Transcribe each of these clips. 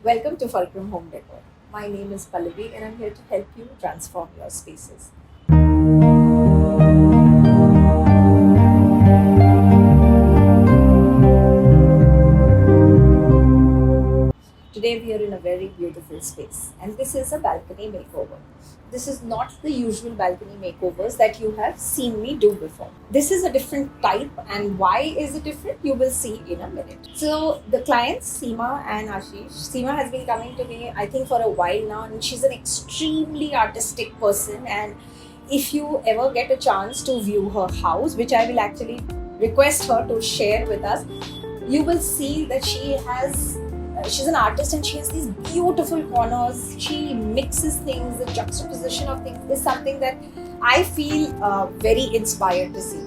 Welcome to Fulcrum Home Decor. My name is Pallavi and I'm here to help you transform your spaces. Today we are in a very beautiful space and this is a balcony makeover. This is not the usual balcony makeovers that you have seen me do before. This is a different type, and why is it different you will see in a minute. So the clients Seema and Ashish. Seema has been coming to me I think for a while now, and she's an extremely artistic person, and if you ever get a chance to view her house, which I will actually request her to share with us, you will see that she's an artist and she has these beautiful corners. She mixes things. The juxtaposition of things is something that I feel very inspired to see.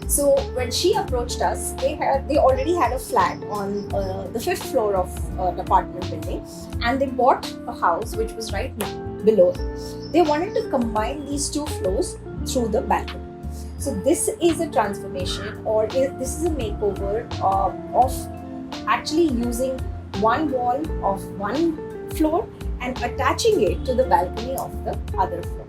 So when she approached us, they already had a flat on the 5th floor of an apartment building, and they bought a house which was right below. They wanted to combine these two floors through the balcony. So this is a transformation, or this is a makeover of actually using one wall of one floor and attaching it to the balcony of the other floor.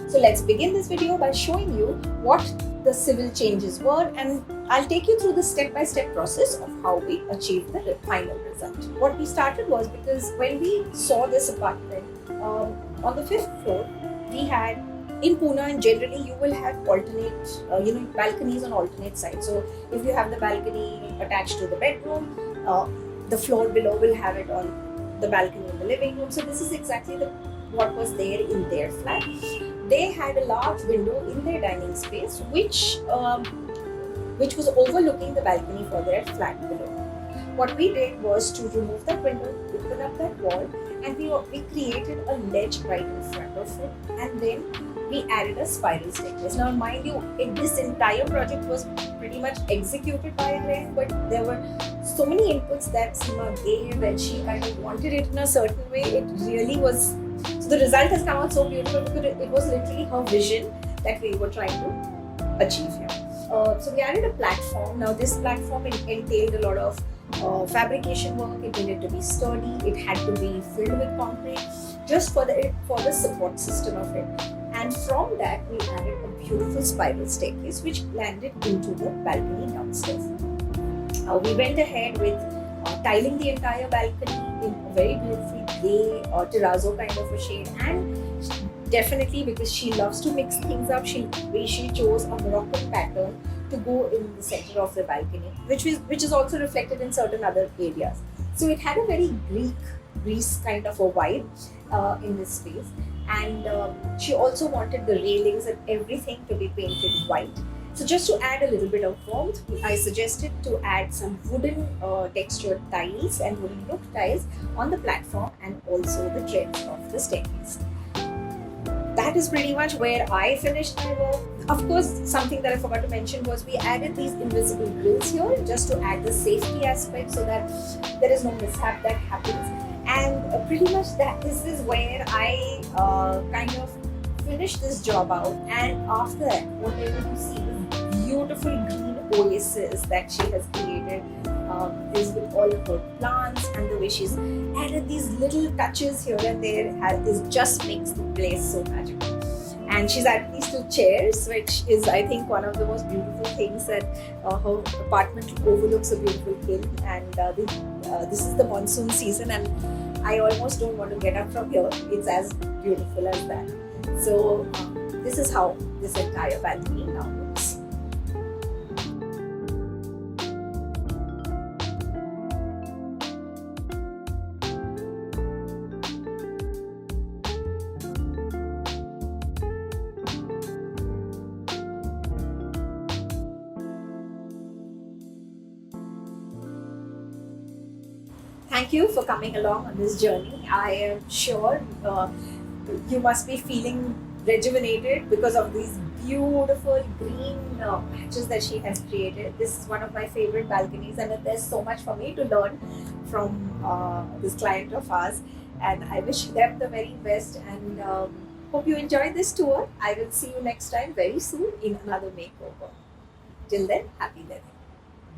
So let's begin this video by showing you what the civil changes were, and I'll take you through the step-by-step process of how we achieved the final result. What we started was, because when we saw this apartment on the 5th floor, we had in Pune, and generally you will have alternate, balconies on alternate sides. So if you have the balcony attached to the bedroom, the floor below will have it on the balcony in the living room. So this is exactly what was there in their flat. They had a large window in their dining space, which was overlooking the balcony for their flat below. What we did was to remove that window, open up that wall, and we created a ledge right in front of it, and then we added a spiral staircase. Now mind you, this entire project was pretty much executed by her, but there were so many inputs that Seema gave, and she kind of wanted it in a certain way. It really was, so the result has come out so beautiful because it was literally her vision that we were trying to achieve here. So we added a platform. Now this platform entailed a lot of fabrication work. It needed to be sturdy. It had to be filled with concrete, just for the support system of it. And from that, we added a beautiful spiral staircase which landed into the balcony downstairs. We went ahead with tiling the entire balcony in a very beautiful grey or terrazzo kind of a shade, and definitely because she loves to mix things up, she chose a Moroccan pattern to go in the center of the balcony, which is also reflected in certain other areas. So it had a very Greece kind of a vibe in this space. And she also wanted the railings and everything to be painted white. So just to add a little bit of warmth, I suggested to add some wooden textured tiles and wooden look tiles on the platform and also the treads of the staircase. That is pretty much where I finished my work. Of course, something that I forgot to mention was we added these invisible grills here just to add the safety aspect so that there is no mishap that happens. And pretty much this is where I kind of finished this job out, and after that what you're able to see is beautiful green oasis that she has created is with all of her plants, and the way she's added these little touches here and there just makes the place so magical. And she's added these two chairs, which is, I think, one of the most beautiful things, that her apartment overlooks a beautiful hill, and this is the monsoon season, and I almost don't want to get up from here. It's as beautiful as that. So this is how this entire balcony now looks. Thank you for coming along on this journey. I am sure you must be feeling rejuvenated because of these beautiful green patches that she has created. This is one of my favorite balconies, and there's so much for me to learn from this client of ours, and I wish them the very best, and hope you enjoyed this tour. I will see you next time very soon in another makeover. Till then, happy living.